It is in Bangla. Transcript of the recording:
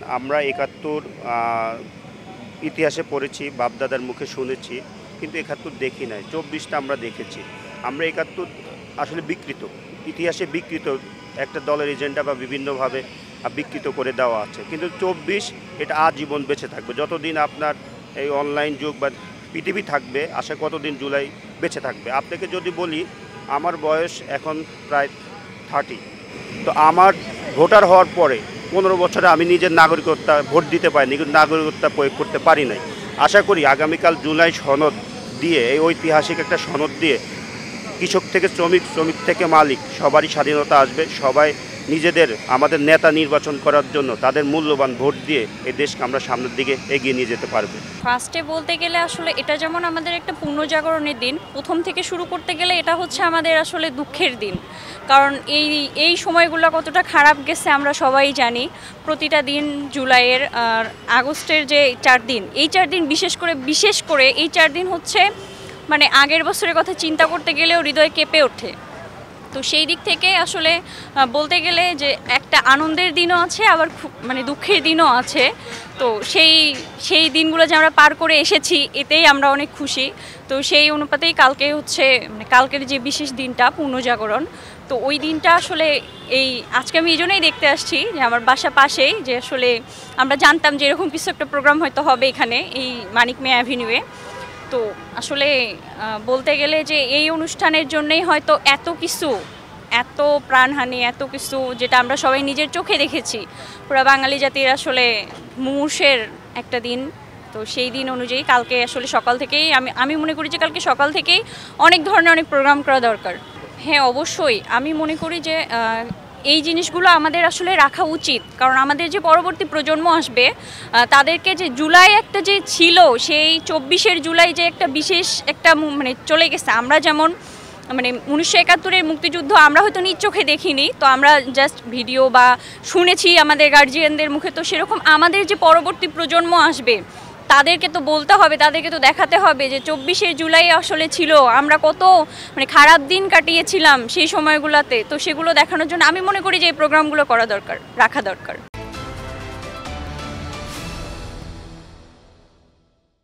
আমরা ৭১ ইতিহাসে পড়েছি, বাপ-দাদার মুখে শুনেছি, কিন্তু ৭১ দেখি নাই। ২৪টা আমরা দেখেছি। আমরা ৭১ আসলে বিকৃত, ইতিহাসে বিকৃত একটা দলের এজেন্ডা বা বিভিন্নভাবে বিকৃত করে দেওয়া আছে। কিন্তু ২৪ এটা আজীবন বেঁচে থাকবে। যতদিন আপনার এই অনলাইন যুগ বা পৃথিবী থাকবে, আশা কতদিন জুলাই বেঁচে থাকবে। আপনাকে যদি বলি, আমার বয়স এখন প্রায় 30। তো আমার ভোটার হওয়ার পরে 15 বছরে আমি নিজের নাগরিকত্ব ভোট দিতে পারিনি, কিন্তু নাগরিকত্ব প্রয়োগ করতে পারি নাই। আশা করি আগামীকাল জুলাই সনদ দিয়ে, এই ঐতিহাসিক একটা সনদ দিয়ে কৃষক থেকে শ্রমিক, শ্রমিক থেকে মালিক সবারই স্বাধীনতা আসবে। সবাই নিজেদের আমাদের নেতা নির্বাচন করার জন্য তাদের মূল্যবান ভোট দিয়ে এই দেশকে আমরা সামনের দিকে এগিয়ে নিয়ে যেতে পারবো। ফার্স্টে বলতে গেলে আসলে এটা যেমন আমাদের একটা পুনর্জাগরণের দিন, প্রথম থেকে শুরু করতে গেলে এটা হচ্ছে আমাদের আসলে দুঃখের দিন। কারণ এই সময়গুলো কতটা খারাপ গেছে আমরা সবাই জানি। প্রতিটা দিন জুলাইয়ের আর আগস্টের যে 4 দিন, এই 4 দিন বিশেষ করে এই 4 দিন হচ্ছে মানে আগের বছরের কথা চিন্তা করতে গেলেও হৃদয় কেঁপে ওঠে। তো সেই দিক থেকে আসলে বলতে গেলে যে একটা আনন্দের দিনও আছে, আবার খুব মানে দুঃখের দিনও আছে। তো সেই দিনগুলো যে আমরা পার করে এসেছি, এতেই আমরা অনেক খুশি। তো সেই অনুপাতেই কালকে হচ্ছে মানে কালকের যে বিশেষ দিনটা পুনর্জাগরণ, তো ওই দিনটা আসলে আজকে আমি এই জন্যই দেখতে আসছি যে আমার বাসা পাশেই, যে আসলে আমরা জানতাম যে এরকম কিছু একটা প্রোগ্রাম হয়তো হবে এখানে এই মানিক মিয়া অ্যাভিনিউয়ে। তো আসলে বলতে গেলে যে এই অনুষ্ঠানের জন্যই হয়তো এত প্রাণহানি, এত কিছু যেটা আমরা সবাই নিজের চোখে দেখেছি। পুরো বাঙালি জাতির আসলে মুমূর্ষের একটা দিন। তো সেই দিন অনুযায়ী কালকে আসলে সকাল থেকেই আমি মনে করি যে কালকে সকাল থেকেই অনেক ধরনের অনেক প্রোগ্রাম করা দরকার। হ্যাঁ, অবশ্যই আমি মনে করি যে এই জিনিসগুলো আমাদের আসলে রাখা উচিত। কারণ আমাদের যে পরবর্তী প্রজন্ম আসবে, তাদেরকে যে জুলাই একটা যে ছিল, সেই 24 জুলাই যে একটা বিশেষ একটা মানে চলে গেছে। আমরা যেমন মানে 1971-এর মুক্তিযুদ্ধ আমরা হয়তো নিজ চোখে দেখিনি, তো আমরা জাস্ট ভিডিও বা শুনেছি আমাদের গার্জিয়ানদের মুখে। তো সেরকম আমাদের যে পরবর্তী প্রজন্ম আসবে, তাদেরকে তো বলতে হবে, তাদেরকে তো দেখাতে হবে যে 24 জুলাই আসলে ছিল, আমরা কত মানে খারাপ দিন কাটিয়েছিলাম সেই সময়গুলোতে। তো সেগুলো দেখানোর জন্য আমি মনে করি যে এই প্রোগ্রামগুলো করা দরকার, রাখা দরকার।